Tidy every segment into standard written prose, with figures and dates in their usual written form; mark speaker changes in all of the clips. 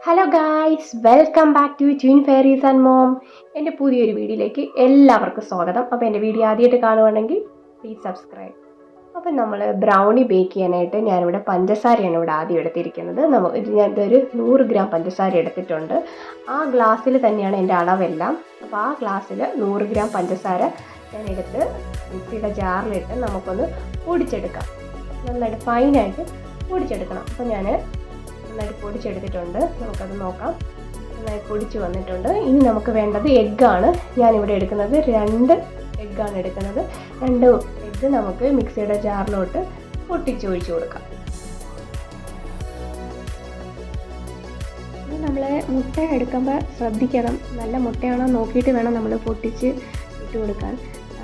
Speaker 1: Hello guys, welcome back to twin fairies and mom. എൻ്റെ പുതിയൊരു വീഡിയോയിലേക്ക് എല്ലാവർക്കും സ്വാഗതം. അപ്പോൾ എൻ്റെ വീഡിയോ ആദ്യമായിട്ട് കാണുവാണെങ്കിൽ പ്ലീസ് സബ്സ്ക്രൈബ്. അപ്പം നമ്മൾ ബ്രൗണി ബേക്ക് ചെയ്യാനായിട്ട് ഞാനിവിടെ പഞ്ചസാരയാണ് ഇവിടെ ആദ്യം എടുത്തിരിക്കുന്നത്. ഞാനിതൊരു 100 ഗ്രാം പഞ്ചസാര എടുത്തിട്ടുണ്ട്. ആ ഗ്ലാസ്സിൽ തന്നെയാണ് എൻ്റെ അളവെല്ലാം. അപ്പോൾ ആ ഗ്ലാസ്സിൽ 100 ഗ്രാം പഞ്ചസാര ഞാൻ എടുത്ത് മിക്സിയുടെ ജാറിലിട്ട് നമുക്കൊന്ന് പൊടിച്ചെടുക്കാം. നന്നായിട്ട് ഫൈനായിട്ട് പൊടിച്ചെടുക്കണം. അപ്പോൾ ഞാൻ നന്നായിട്ട് പൊടിച്ചെടുത്തിട്ടുണ്ട്. നമുക്കത് നോക്കാം. നന്നായിട്ട് പൊടിച്ച് വന്നിട്ടുണ്ട്. ഇനി നമുക്ക് വേണ്ടത് എഗ്ഗാണ്. ഞാനിവിടെ എടുക്കുന്നത് 2 എഗ്ഗാണ് എടുക്കുന്നത്. 2 എഗ്ഗ് നമുക്ക് മിക്സിയുടെ ജാറിലോട്ട് പൊട്ടിച്ചൊഴിച്ച് കൊടുക്കാം. ഇനി നമ്മൾ മുട്ട എടുക്കുമ്പോൾ ശ്രദ്ധിക്കണം, നല്ല മുട്ടയാണോ നോക്കിയിട്ട് വേണം നമ്മൾ പൊട്ടിച്ച് ഇട്ട് കൊടുക്കാൻ.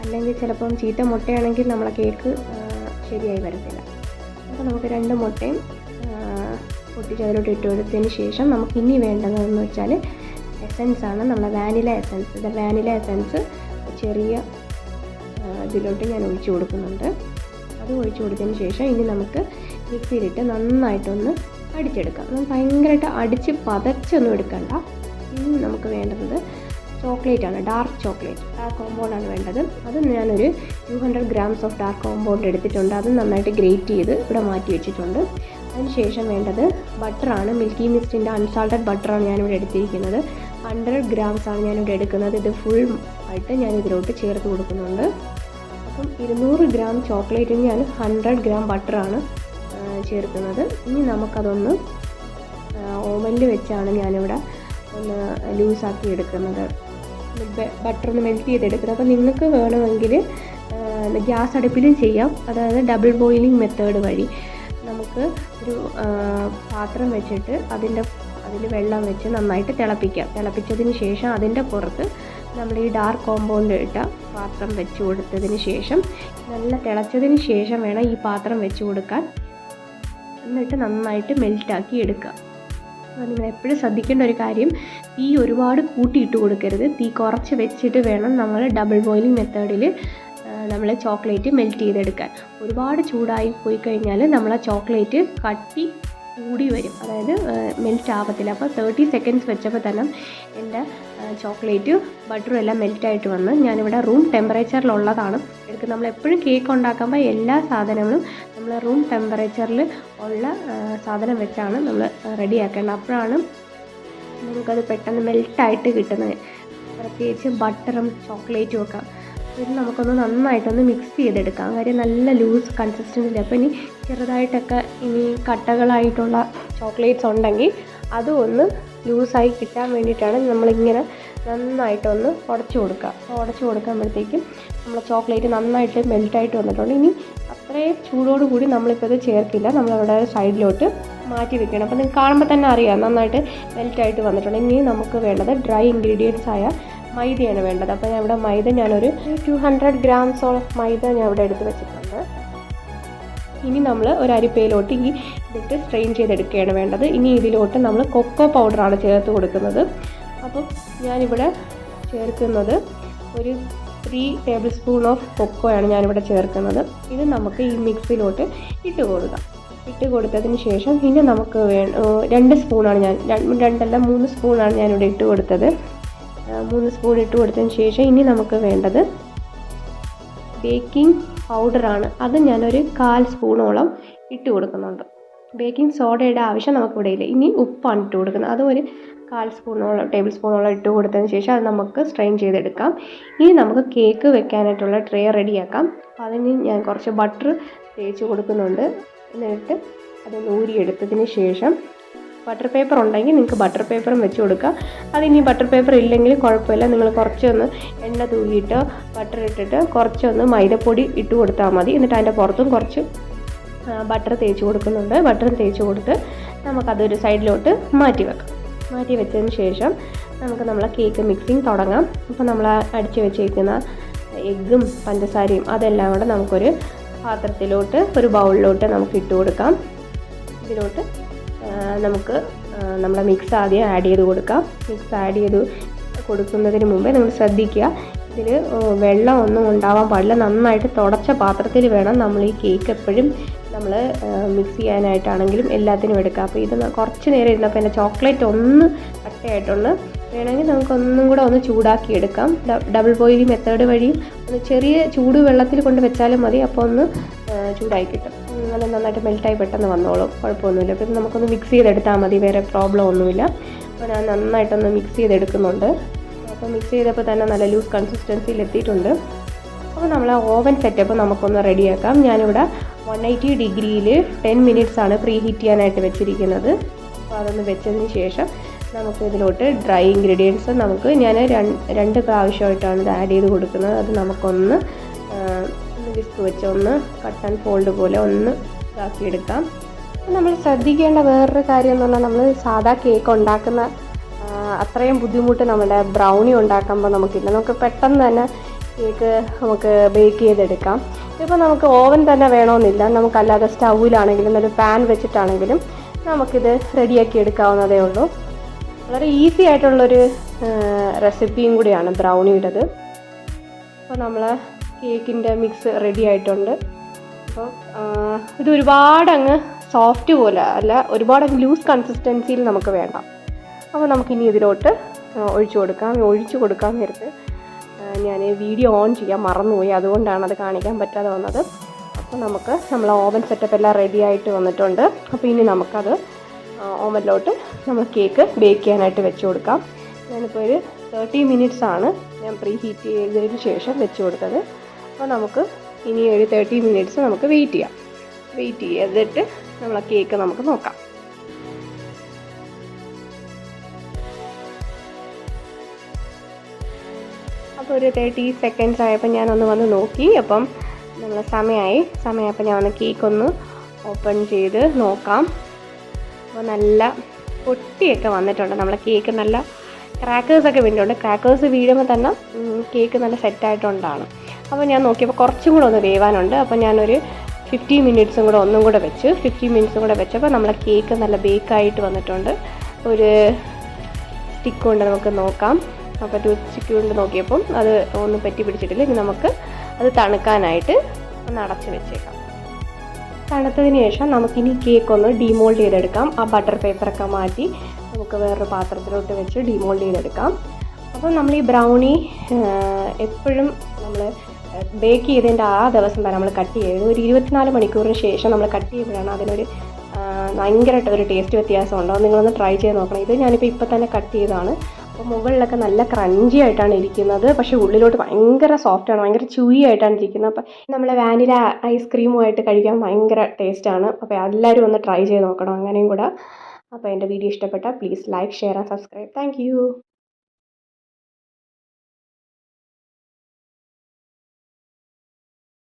Speaker 1: അല്ലെങ്കിൽ ചിലപ്പം ചീത്ത മുട്ടയാണെങ്കിൽ നമ്മളെ കേക്ക് ശരിയായി വരത്തില്ല. അപ്പോൾ നമുക്ക് 2 മുട്ടയും പൊട്ടിച്ച് അതിലോട്ട് ഇട്ട് കൊടുത്തതിന് ശേഷം നമുക്ക് ഇനി വേണ്ടതെന്ന് വെച്ചാൽ എസൻസ് ആണ്. നമ്മുടെ വാനില എസൻസ്. വാനില എസൻസ് ചെറിയ ഇതിലോട്ട് ഞാൻ ഒഴിച്ച് കൊടുക്കുന്നുണ്ട്. അത് ഒഴിച്ച് കൊടുത്തതിന് ശേഷം ഇനി നമുക്ക് മിക്സിയിലിട്ട് നന്നായിട്ടൊന്ന് അടിച്ചെടുക്കാം. ഭയങ്കരമായിട്ട് അടിച്ച് പതച്ചൊന്നും എടുക്കണ്ട. ഇനി നമുക്ക് വേണ്ടത് ചോക്ലേറ്റ് ആണ്. ഡാർക്ക് ചോക്ലേറ്റ്, ഡാർക്ക് കോമ്പൗണ്ടാണ് വേണ്ടത്. അത് ഞാനൊരു 200 ഗ്രാംസ് ഓഫ് ഡാർക്ക് കോമ്പൗണ്ട് എടുത്തിട്ടുണ്ട്. അത് നന്നായിട്ട് ഗ്രേറ്റ് ചെയ്ത് ഇവിടെ മാറ്റി വെച്ചിട്ടുണ്ട്. അതിനുശേഷം വേണ്ടത് ബട്ടറാണ്. മിൽക്കി മിസ്റ്റിൻ്റെ അൺസാൾട്ടഡ് ബട്ടറാണ് ഞാനിവിടെ എടുത്തിരിക്കുന്നത്. 100 ഗ്രാംസ് ആണ് ഞാനിവിടെ എടുക്കുന്നത്. ഇത് ഫുൾ ആയിട്ട് ഞാൻ ഇതിലോട്ട് ചേർത്ത് കൊടുക്കുന്നുണ്ട്. അപ്പം 200 ഗ്രാം ചോക്ലേറ്റിന് ഞാൻ 100 ഗ്രാം ബട്ടറാണ് ചേർക്കുന്നത്. ഇനി നമുക്കതൊന്ന് ഓവനിൽ വെച്ചാണ് ഞാനിവിടെ ഒന്ന് ലൂസാക്കി എടുക്കുന്നത്. ബട്ടർ ഒന്ന് മെൽറ്റ് ചെയ്തെടുക്കുന്നത്. അപ്പോൾ നിങ്ങൾക്ക് വേണമെങ്കിൽ ഗ്യാസ് അടുപ്പിലും ചെയ്യാം. അതായത് ഡബിൾ ബോയിലിംഗ് മെത്തേഡ് വഴി നമുക്ക് ഒരു പാത്രം വെച്ചിട്ട് അതിൽ വെള്ളം വെച്ച് നന്നായിട്ട് തിളപ്പിക്കാം. തിളപ്പിച്ചതിന് ശേഷം അതിൻ്റെ പുറത്ത് നമ്മൾ ഈ ഡാർക്ക് കോമ്പൗണ്ട് ഇട്ട പാത്രം വെച്ച് കൊടുത്തതിന് ശേഷം നല്ല തിളച്ചതിന് ശേഷം വേണം ഈ പാത്രം വെച്ച് കൊടുക്കാൻ. എന്നിട്ട് നന്നായിട്ട് മെൽറ്റാക്കി എടുക്കുക. അപ്പോൾ നിങ്ങൾ എപ്പോഴും ശ്രദ്ധിക്കേണ്ട ഒരു കാര്യം, തീ ഒരുപാട് കൂട്ടിയിട്ട് കൊടുക്കരുത്. തീ കുറച്ച് വെച്ചിട്ട് വേണം നമ്മൾ ഡബിൾ ബോയിലിംഗ് മെത്തേഡിൽ നമ്മൾ ചോക്ലേറ്റ് മെൽറ്റ് ചെയ്തെടുക്കാൻ. ഒരുപാട് ചൂടായി പോയി കഴിഞ്ഞാൽ നമ്മൾ ആ ചോക്ലേറ്റ് കട്ടി കൂടി വരും, അതായത് മെൽറ്റ് ആവത്തില്ല. അപ്പോൾ 30 സെക്കൻഡ്സ് വെച്ചപ്പോൾ തന്നെ എൻ്റെ ചോക്ലേറ്റ് ബട്ടറും എല്ലാം മെൽറ്റായിട്ട് വന്ന് ഞാനിവിടെ റൂം ടെമ്പറേച്ചറിലുള്ളതാണ് എടുക്കുന്നത്. നമ്മളെപ്പോഴും കേക്ക് ഉണ്ടാക്കുമ്പോൾ എല്ലാ സാധനങ്ങളും നമ്മൾ റൂം ടെമ്പറേച്ചറിൽ ഉള്ള സാധനം വെച്ചാണ് നമ്മൾ റെഡിയാക്കേണ്ടത്. അപ്പോഴാണ് നമുക്കത് പെട്ടെന്ന് മെൽറ്റായിട്ട് കിട്ടുന്നത്. പ്രത്യേകിച്ച് ബട്ടറും ചോക്ലേറ്റും ഒക്കെ. ഇത് നമുക്കൊന്ന് നന്നായിട്ടൊന്ന് മിക്സ് ചെയ്തെടുക്കാം. കാര്യം നല്ല ലൂസ് കൺസിസ്റ്റൻസിൽ. അപ്പോൾ ഇനി ചെറുതായിട്ടൊക്കെ ഇനി കട്ടകളായിട്ടുള്ള ചോക്ലേറ്റ്സ് ഉണ്ടെങ്കിൽ അതും ഒന്ന് ലൂസായി കിട്ടാൻ വേണ്ടിയിട്ടാണ് നമ്മളിങ്ങനെ നന്നായിട്ടൊന്ന് ഉടച്ചു കൊടുക്കുക. ഉടച്ചു കൊടുക്കുമ്പോഴത്തേക്കും നമ്മളെ ചോക്ലേറ്റ് നന്നായിട്ട് മെൽറ്റായിട്ട് വന്നിട്ടുണ്ട്. ഇനി അത്രയും ചൂടോടുകൂടി നമ്മളിപ്പോൾ ഇത് ചേർക്കില്ല. നമ്മളവിടെ സൈഡിലോട്ട് മാറ്റി വെക്കണം. അപ്പോൾ നിങ്ങൾക്ക് കാണുമ്പോൾ തന്നെ അറിയാം നന്നായിട്ട് മെൽറ്റായിട്ട് വന്നിട്ടുണ്ട്. ഇനി നമുക്ക് വേണ്ടത് ഡ്രൈ ഇൻഗ്രീഡിയൻസ് ആയ മൈദയാണ് വേണ്ടത്. അപ്പോൾ ഞാൻ ഇവിടെ മൈദ ഞാനൊരു 200 ഗ്രാംസോളം മൈദ ഞാൻ ഇവിടെ എടുത്ത് വെച്ചിട്ടുണ്ട്. ഇനി നമ്മൾ ഒരു അരിപ്പയിലോട്ട് ഇതിട്ട് സ്ട്രെയിൻ ചെയ്തെടുക്കുകയാണ് വേണ്ടത്. ഇനി ഇതിലോട്ട് നമ്മൾ കൊക്കോ പൗഡറാണ് ചേർത്ത് കൊടുക്കുന്നത്. അപ്പം ഞാനിവിടെ ചേർക്കുന്നത് ഒരു 3 ടേബിൾ സ്പൂൺ ഓഫ് കൊക്കോയാണ് ഞാനിവിടെ ചേർക്കുന്നത്. ഇത് നമുക്ക് ഈ മിക്സിലോട്ട് ഇട്ട് കൊടുക്കാം. ഇട്ട് കൊടുത്തതിന് ശേഷം പിന്നെ നമുക്ക് 2 സ്പൂണാണ് ഞാൻ 3 സ്പൂണാണ് ഞാനിവിടെ ഇട്ട് കൊടുത്തത്. 3 സ്പൂൺ ഇട്ട് കൊടുത്തതിന് ശേഷം ഇനി നമുക്ക് വേണ്ടത് ബേക്കിംഗ് പൗഡറാണ്. അത് ഞാനൊരു 1/4 സ്പൂണോളം ഇട്ട് കൊടുക്കുന്നുണ്ട്. ബേക്കിംഗ് സോഡയുടെ ആവശ്യം നമുക്കിവിടെ ഇല്ല. ഇനി ഉപ്പാണ് ഇട്ട് കൊടുക്കുന്നത്. അതും ഒരു 1/4 സ്പൂണോളം ടേബിൾ സ്പൂണോളം ഇട്ട് കൊടുത്തതിന് ശേഷം അത് നമുക്ക് സ്ട്രെയിൻ ചെയ്തെടുക്കാം. ഇനി നമുക്ക് കേക്ക് വെക്കാനായിട്ടുള്ള ട്രേ റെഡിയാക്കാം. അപ്പോൾ അതിന് ഞാൻ കുറച്ച് ബട്ടർ തേച്ച് കൊടുക്കുന്നുണ്ട്. എന്നിട്ട് അത് ഊരിയെടുത്തതിന് ശേഷം ബട്ടർ പേപ്പർ ഉണ്ടെങ്കിൽ നിങ്ങൾക്ക് ബട്ടർ പേപ്പറും വെച്ച് കൊടുക്കുക. അതിനി ബട്ടർ പേപ്പർ ഇല്ലെങ്കിൽ കുഴപ്പമില്ല. നിങ്ങൾ കുറച്ചൊന്ന് എണ്ണ തൂകിയിട്ട് ബട്ടർ ഇട്ടിട്ട് കുറച്ചൊന്ന് മൈദപ്പൊടി ഇട്ട് കൊടുത്താൽ മതി. എന്നിട്ട് അതിൻ്റെ പുറത്തും കുറച്ച് ബട്ടർ തേച്ച് കൊടുക്കുന്നുണ്ട്. ബട്ടറും തേച്ച് കൊടുത്ത് നമുക്കതൊരു സൈഡിലോട്ട് മാറ്റി വെക്കാം. മാറ്റി വെച്ചതിന് ശേഷം നമുക്ക് നമ്മളെ കേക്ക് മിക്സിങ് തുടങ്ങാം. അപ്പോൾ നമ്മൾ അടിച്ച് വെച്ചേക്കുന്ന എഗ്ഗും പഞ്ചസാരയും അതെല്ലാം കൂടെ നമുക്കൊരു പാത്രത്തിലോട്ട് ഒരു ബൗളിലോട്ട് നമുക്ക് ഇട്ട് കൊടുക്കാം. ഇതിലോട്ട് നമുക്ക് നമ്മളെ മിക്സ് ആദ്യം ആഡ് ചെയ്ത് കൊടുക്കാം. മിക്സ് ആഡ് ചെയ്ത് കൊടുക്കുന്നതിന് മുമ്പേ നമ്മൾ ശ്രദ്ധിക്കുക, ഇതിൽ വെള്ളം ഒന്നും ഉണ്ടാവാൻ പാടില്ല. നന്നായിട്ട് തുടച്ച പാത്രത്തിൽ വേണം നമ്മൾ ഈ കേക്ക് എപ്പോഴും നമ്മൾ മിക്സ് ചെയ്യാനായിട്ടാണെങ്കിലും എല്ലാത്തിനും എടുക്കുക. അപ്പോൾ ഇത് കുറച്ച് നേരം ഇരുന്നപ്പോൾ എൻ്റെ ചോക്ലേറ്റ് ഒന്ന് കട്ടയായിട്ടുണ്ട്. വേണമെങ്കിൽ നമുക്കൊന്നും കൂടെ ഒന്ന് ചൂടാക്കി എടുക്കാം. ഡബിൾ ബോയിലിംഗ് മെത്തേഡ് വഴിയും ഒന്ന് ചെറിയ ചൂട് വെള്ളത്തിൽ കൊണ്ട് വെച്ചാലും മതി. അപ്പോൾ ഒന്ന് ചൂടായി കിട്ടും. അത് നന്നായിട്ട് മെൽറ്റായി പെട്ടെന്ന് വന്നോളും, കുഴപ്പമൊന്നുമില്ല. അപ്പോൾ നമുക്കൊന്ന് മിക്സ് ചെയ്തെടുത്താൽ മതി, വേറെ പ്രോബ്ലം ഒന്നുമില്ല. അപ്പോൾ ഞാൻ നന്നായിട്ടൊന്ന് മിക്സ് ചെയ്തെടുക്കുന്നുണ്ട്. അപ്പോൾ മിക്സ് ചെയ്തപ്പോൾ തന്നെ നല്ല ലൂസ് കൺസിസ്റ്റൻസിയിൽ എത്തിയിട്ടുണ്ട്. അപ്പോൾ നമ്മൾ ഓവൻ സെറ്റപ്പ് നമുക്കൊന്ന് റെഡിയാക്കാം. ഞാനിവിടെ 180 ഡിഗ്രിയിൽ 10 മിനിറ്റ്സാണ് പ്രീ ഹീറ്റ് ചെയ്യാനായിട്ട് വെച്ചിരിക്കുന്നത്. അപ്പോൾ അതൊന്ന് വെച്ചതിന് ശേഷം നമുക്ക് ഇതിലോട്ട് ഡ്രൈ ഇൻഗ്രീഡിയൻസ് ഞാൻ 2 പ്രാവശ്യമായിട്ടാണ് ഇത് ആഡ് ചെയ്ത് കൊടുക്കുന്നത്. അത് നമുക്കൊന്ന് വിസ്ക് വെച്ച് ഒന്ന് കട്ട് ആൻഡ് ഫോൾഡ് പോലെ ഒന്ന് ഇതാക്കിയെടുക്കാം. നമ്മൾ ശ്രദ്ധിക്കേണ്ട വേറൊരു കാര്യം എന്ന് പറഞ്ഞാൽ നമ്മൾ സാധാ കേക്ക് ഉണ്ടാക്കുന്ന അത്രയും ബുദ്ധിമുട്ട് നമ്മുടെ ബ്രൗണി ഉണ്ടാക്കുമ്പോൾ നമുക്കില്ല. നമുക്ക് പെട്ടെന്ന് തന്നെ കേക്ക് നമുക്ക് ബേക്ക് ചെയ്തെടുക്കാം. ഇപ്പോൾ നമുക്ക് ഓവൻ തന്നെ വേണമെന്നില്ല, നമുക്കല്ലാതെ സ്റ്റൗവിലാണെങ്കിലും ഒരു പാൻ വെച്ചിട്ടാണെങ്കിലും നമുക്കിത് റെഡിയാക്കി എടുക്കാവുന്നതേ ഉള്ളൂ. വളരെ ഈസി ആയിട്ടുള്ളൊരു റെസിപ്പിയും കൂടിയാണ് ബ്രൗണിയുടേത്. അപ്പോൾ നമ്മൾ കേക്കിൻ്റെ മിക്സ് റെഡി ആയിട്ടുണ്ട്. അപ്പോൾ ഇത് ഒരുപാട് അങ്ങ് സോഫ്റ്റ് പോലെ അല്ല, ഒരുപാട് അങ്ങ് ലൂസ് കൺസിസ്റ്റൻസിയിൽ നമുക്ക് വേണ്ട. അപ്പോൾ നമുക്കിനി ഇതിലോട്ട് ഒഴിച്ചു കൊടുക്കാൻ നേരത്ത് ഞാൻ വീഡിയോ ഓൺ ചെയ്യാൻ മറന്നുപോയി, അതുകൊണ്ടാണ് അത് കാണിക്കാൻ പറ്റാതെ വന്നത്. അപ്പോൾ നമ്മൾ ഓവൻ സെറ്റപ്പ് എല്ലാം റെഡി ആയിട്ട് വന്നിട്ടുണ്ട്. അപ്പോൾ ഇനി നമുക്കത് ഓവനിലോട്ട് നമ്മൾ കേക്ക് ബേക്ക് ചെയ്യാനായിട്ട് വെച്ച് കൊടുക്കാം. ഞാനിപ്പോൾ ഒരു 30 മിനിറ്റ്സാണ് ഞാൻ പ്രീ ഹീറ്റ് ചെയ്തതിന് ശേഷം വെച്ച് കൊടുത്തത്. അപ്പോൾ നമുക്ക് ഇനി ഒരു 30 മിനിറ്റ്സ് നമുക്ക് വെയിറ്റ് ചെയ്തിട്ട് നമ്മളെ കേക്ക് നമുക്ക് നോക്കാം. അപ്പോൾ ഒരു 30 സെക്കൻഡ്സ് ആയപ്പോൾ ഞാനൊന്ന് വന്ന് നോക്കി. അപ്പം നമ്മളെ സമയമായപ്പോൾ ഞാൻ ഒന്ന് കേക്കൊന്ന് ഓപ്പൺ ചെയ്ത് നോക്കാം. അപ്പോൾ നല്ല പൊട്ടിയൊക്കെ വന്നിട്ടുണ്ട്. നമ്മളെ കേക്ക് നല്ല ക്രാക്കേഴ്സൊക്കെ വീണിട്ടുണ്ട്. ക്രാക്കേഴ്സ് വീഴുമ്പോൾ തന്നെ കേക്ക് നല്ല സെറ്റായിട്ടുണ്ടാണ്. അപ്പോൾ ഞാൻ നോക്കിയപ്പോൾ കുറച്ചും കൂടെ ഒന്ന് വേവാനുണ്ട്. അപ്പോൾ ഞാനൊരു 50 മിനിറ്റ്സും കൂടെ ഒന്നും കൂടെ വെച്ച് 50 മിനിറ്റ്സും കൂടെ വെച്ചപ്പോൾ നമ്മളെ കേക്ക് നല്ല ബേക്കായിട്ട് വന്നിട്ടുണ്ട്. ഒരു സ്റ്റിക്ക് കൊണ്ട് നമുക്ക് നോക്കാം. അപ്പോൾ സ്റ്റിക്ക് കൊണ്ട് നോക്കിയപ്പം അത് ഒന്നും പറ്റി പിടിച്ചിട്ടില്ല. ഇനി നമുക്ക് അത് തണുക്കാനായിട്ട് ഒന്ന് അടച്ച് വെച്ചേക്കാം. തണുത്തതിന് ശേഷം നമുക്കിനി കേക്ക് ഒന്ന് ഡീമോൾഡ് ചെയ്തെടുക്കാം. ആ ബട്ടർ പേപ്പറൊക്കെ മാറ്റി നമുക്ക് വേറൊരു പാത്രത്തിലോട്ട് വെച്ച് ഡീമോൾഡ് ചെയ്തെടുക്കാം. അപ്പോൾ നമ്മൾ ഈ ബ്രൗണി എപ്പോഴും നമ്മൾ ബേക്ക് ചെയ്തതിൻ്റെ ആ ദിവസം തന്നെ നമ്മൾ കട്ട് ചെയ്ത് ഒരു 24 മണിക്കൂറിന് ശേഷം നമ്മൾ കട്ട് ചെയ്യുമ്പോഴാണ് അതിനൊരു ഭയങ്കരമായിട്ട് ഒരു ടേസ്റ്റ് വ്യത്യാസം ഉണ്ടാവും. നിങ്ങളൊന്ന് ട്രൈ ചെയ്ത് നോക്കണം. ഇത് ഞാനിപ്പോൾ ഇപ്പം തന്നെ കട്ട് ചെയ്തതാണ്. അപ്പോൾ മുകളിലൊക്കെ നല്ല ക്രഞ്ചി ആയിട്ടാണ് ഇരിക്കുന്നത്, പക്ഷേ ഉള്ളിലോട്ട് ഭയങ്കര സോഫ്റ്റാണ്, ഭയങ്കര ചൂയി ആയിട്ടാണ് ഇരിക്കുന്നത്. അപ്പോൾ നമ്മൾ വാനില ഐസ്ക്രീമുമായിട്ട് കഴിക്കാൻ ഭയങ്കര ടേസ്റ്റാണ്. അപ്പോൾ എല്ലാവരും ഒന്ന് ട്രൈ ചെയ്ത് നോക്കണം അങ്ങനെയും കൂടെ. അപ്പോൾ എൻ്റെ വീഡിയോ ഇഷ്ടപ്പെട്ടാൽ please like, share and subscribe. Thank you.